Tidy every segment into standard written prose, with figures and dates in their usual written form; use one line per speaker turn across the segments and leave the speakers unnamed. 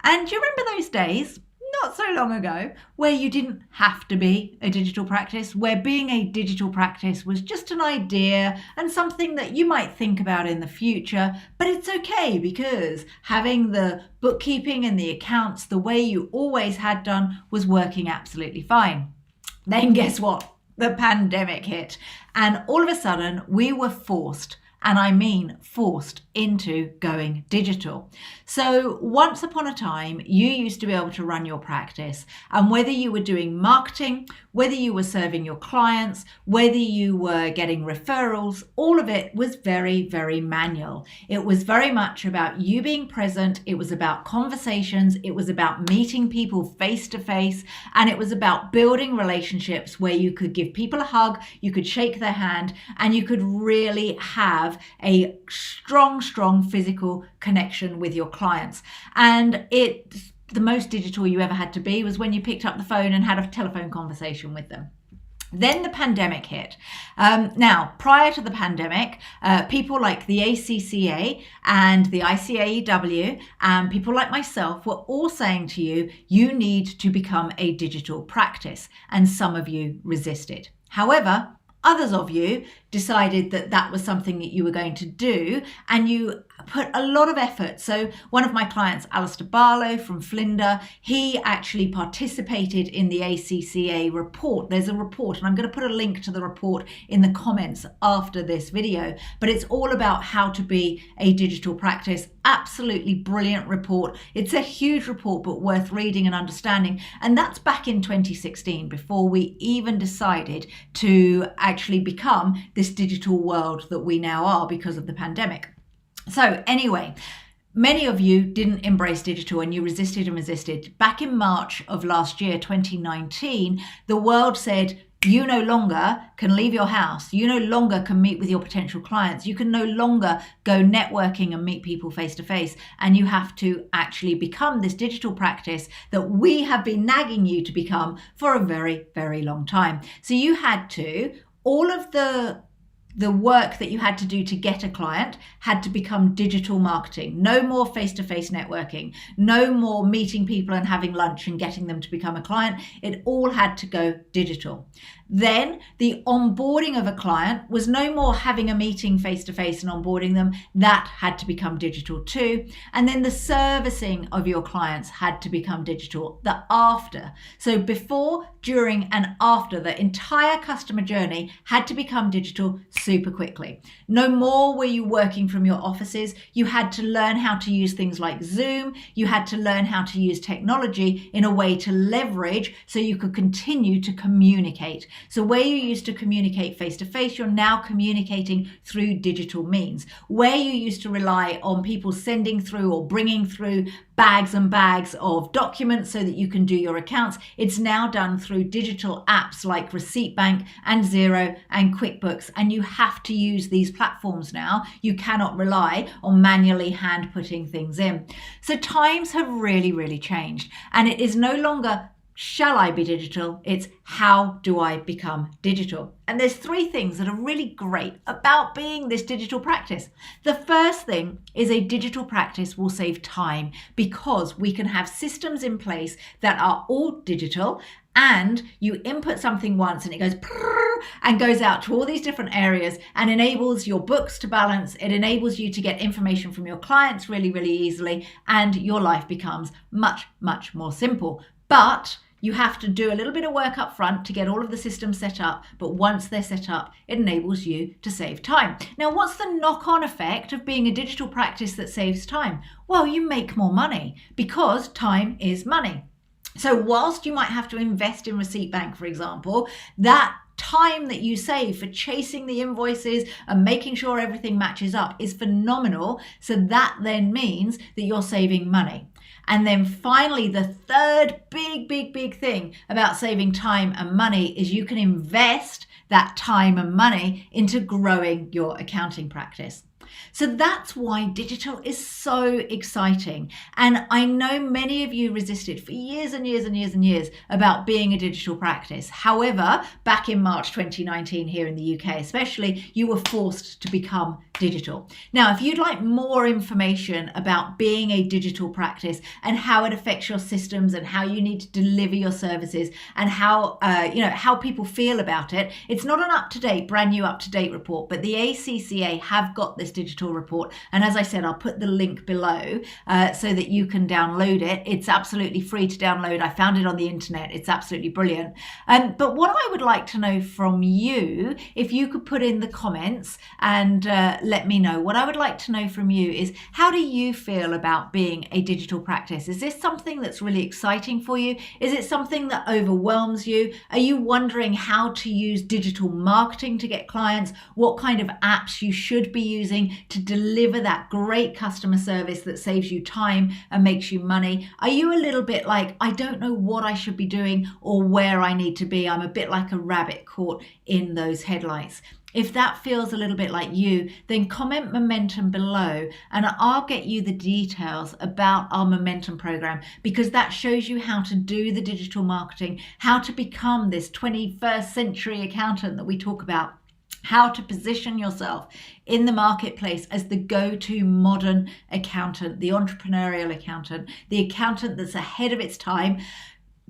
And do you remember those days, not so long ago, where you didn't have to be a digital practice, where being a digital practice was just an idea and something that you might think about in the future, but it's okay because having the bookkeeping and the accounts the way you always had done was working absolutely fine. Then guess what? The pandemic hit, and all of a sudden we were forced, and I mean forced, into going digital. So once upon a time, you used to be able to run your practice, and whether you were doing marketing, whether you were serving your clients, whether you were getting referrals, all of it was very, very manual. It was very much about you being present. It was about conversations. It was about meeting people face to face, and it was about building relationships where you could give people a hug, you could shake their hand, and you could really have a strong physical connection with your clients. And the most digital you ever had to be was when you picked up the phone and had a telephone conversation with them. Then the pandemic hit. Now, prior to the pandemic, people like the ACCA and the ICAEW and people like myself were all saying to you, you need to become a digital practice. And some of you resisted. However, others of you decided that that was something that you were going to do, and you put a lot of effort. So one of my clients, Alistair Barlow from Flinders, he actually participated in the ACCA report. There's a report, and I'm going to put a link to the report in the comments after this video, but it's all about how to be a digital practice. Absolutely brilliant report. It's a huge report, but worth reading and understanding. And that's back in 2016, before we even decided to actually become this digital world that we now are because of the pandemic. So anyway, many of you didn't embrace digital and you resisted and resisted. Back in March of last year, 2019, the world said, you no longer can leave your house. You no longer can meet with your potential clients. You can no longer go networking and meet people face to face. And you have to actually become this digital practice that we have been nagging you to become for a very, very long time. So you had to, all of the work that you had to do to get a client had to become digital marketing. No more face-to-face networking, no more meeting people and having lunch and getting them to become a client. It all had to go digital. Then the onboarding of a client was no more having a meeting face-to-face and onboarding them. That had to become digital too. And then the servicing of your clients had to become digital, the after. So before, during, and after, the entire customer journey had to become digital super quickly. No more were you working from your offices. You had to learn how to use things like Zoom. You had to learn how to use technology in a way to leverage so you could continue to communicate. So where you used to communicate face to face, you're now communicating through digital means. Where you used to rely on people sending through or bringing through bags and bags of documents so that you can do your accounts, it's now done through digital apps like Receipt Bank and Xero and QuickBooks. And you have to use these platforms now. You cannot rely on manually hand putting things in. So times have really, really changed. And it is no longer, shall I be digital? It's how do I become digital? And there's three things that are really great about being this digital practice. The first thing is a digital practice will save time because we can have systems in place that are all digital, and you input something once and it goes and goes out to all these different areas and enables your books to balance. It enables you to get information from your clients really, really easily, and your life becomes much, much more simple. But you have to do a little bit of work up front to get all of the systems set up, but once they're set up, it enables you to save time. Now, what's the knock-on effect of being a digital practice that saves time? Well, you make more money because time is money. So whilst you might have to invest in Receipt Bank, for example, that time that you save for chasing the invoices and making sure everything matches up is phenomenal. So that then means that you're saving money. And then finally, the third big thing about saving time and money is you can invest that time and money into growing your accounting practice. So that's why digital is so exciting. And I know many of you resisted for years and years and years and years about being a digital practice. However, back in March 2019 here in the UK especially, you were forced to become digital. Now, if you'd like more information about being a digital practice and how it affects your systems and how you need to deliver your services and how how people feel about it, it's not an brand new up-to-date report, but the ACCA have got this digital report. And as I said, I'll put the link below so that you can download it. It's absolutely free to download. I found it on the internet. It's absolutely brilliant. But what I would like to know from you, if you could put in the comments and let me know, what I would like to know from you is, how do you feel about being a digital practice? Is this something that's really exciting for you? Is it something that overwhelms you? Are you wondering how to use digital marketing to get clients? What kind of apps you should be using to deliver that great customer service that saves you time and makes you money? Are you a little bit like, I don't know what I should be doing or where I need to be? I'm a bit like a rabbit caught in those headlights. If that feels a little bit like you, then comment momentum below and I'll get you the details about our momentum program, because that shows you how to do the digital marketing, how to become this 21st century accountant that we talk about, how to position yourself in the marketplace as the go-to modern accountant, the entrepreneurial accountant, the accountant that's ahead of its time.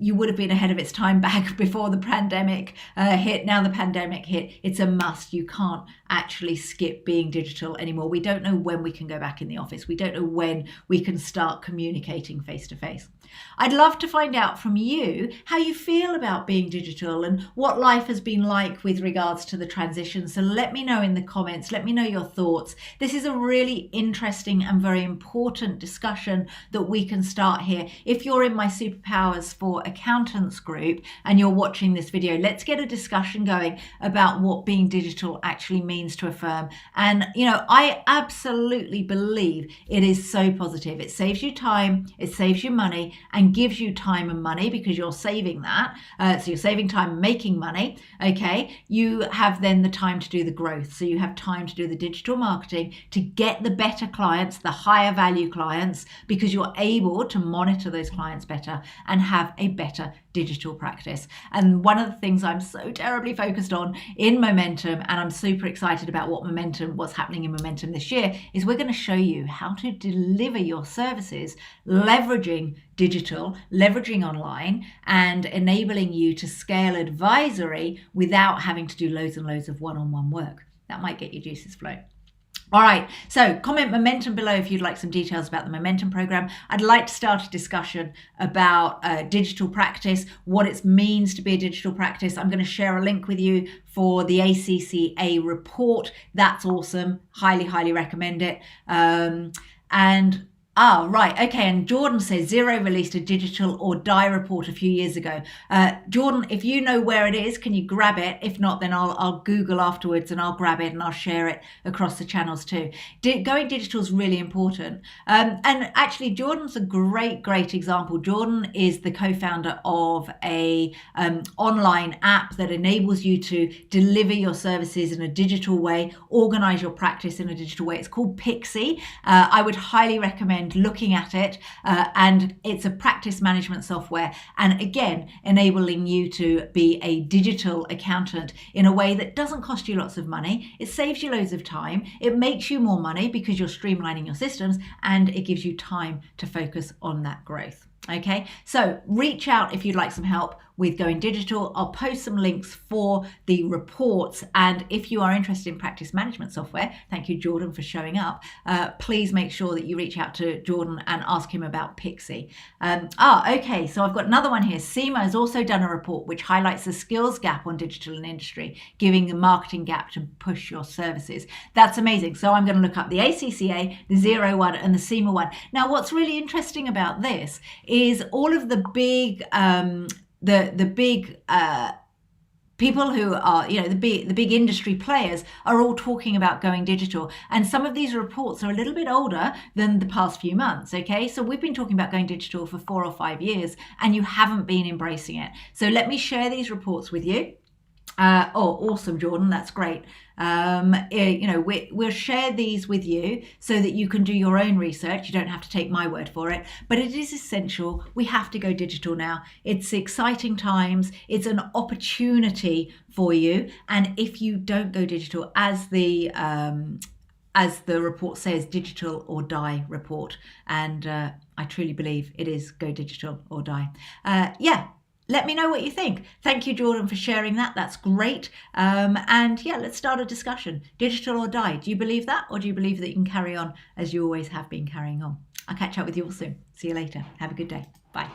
You would have been ahead of its time back before the pandemic hit. Now the pandemic hit, it's a must. You can't actually skip being digital anymore. We don't know when we can go back in the office. We don't know when we can start communicating face to face. I'd love to find out from you how you feel about being digital and what life has been like with regards to the transition. So let me know in the comments. Let me know your thoughts. This is a really interesting and very important discussion that we can start here. If you're in my Superpowers for Accountants group and you're watching this video, let's get a discussion going about what being digital actually means to a firm. And I absolutely believe it is so positive. It saves you time, it saves you money, and gives you time and money because you're saving that. So you're saving time, making money. Okay, you have then the time to do the growth. So you have time to do the digital marketing to get the better clients, the higher value clients, because you're able to monitor those clients better and have a better digital practice. And one of the things I'm so terribly focused on in Momentum, and I'm super excited about what's happening in Momentum this year, is we're going to show you how to deliver your services leveraging digital, leveraging online, and enabling you to scale advisory without having to do loads and loads of one-on-one work. That might get your juices flowing. All right, so comment momentum below if you'd like some details about the momentum program. I'd like to start a discussion about digital practice, what it means to be a digital practice. I'm going to share a link with you for the ACCA report. That's awesome. Highly, highly recommend it. Right. Okay. And Jordan says Xero released a digital or die report a few years ago. Jordan, if you know where it is, can you grab it? If not, then I'll Google afterwards and I'll grab it and I'll share it across the channels too. Going digital is really important. And actually, Jordan's a great example. Jordan is the co-founder of a online app that enables you to deliver your services in a digital way, organize your practice in a digital way. It's called Pixie. I would highly recommend looking at it, and it's a practice management software, and again enabling you to be a digital accountant in a way that doesn't cost you lots of money. It saves you loads of time, it makes you more money because you're streamlining your systems, and it gives you time to focus on that growth. Okay, so reach out if you'd like some help with going digital. I'll post some links for the reports, and if you are interested in practice management software, thank you Jordan for showing up, please make sure that you reach out to Jordan and ask him about Pixie. Okay, so I've got another one here. SEMA has also done a report which highlights the skills gap on digital and industry, giving the marketing gap to push your services. That's amazing. So I'm going to look up the ACCA, the Xero one, and the SEMA one. Now what's really interesting about this is all of the big people who are, the big industry players are all talking about going digital. And some of these reports are a little bit older than the past few months, okay? So we've been talking about going digital for 4 or 5 years and you haven't been embracing it. So let me share these reports with you. Oh, awesome, Jordan. That's great. We'll share these with you so that you can do your own research. You don't have to take my word for it, but it is essential. We have to go digital now. It's exciting times. It's an opportunity for you. And if you don't go digital, as the report says, digital or die report. And I truly believe it is go digital or die. Yeah. Let me know what you think. Thank you, Jordan, for sharing that. That's great. And yeah, let's start a discussion. Digital or die? Do you believe that? Or do you believe that you can carry on as you always have been carrying on? I'll catch up with you all soon. See you later. Have a good day. Bye.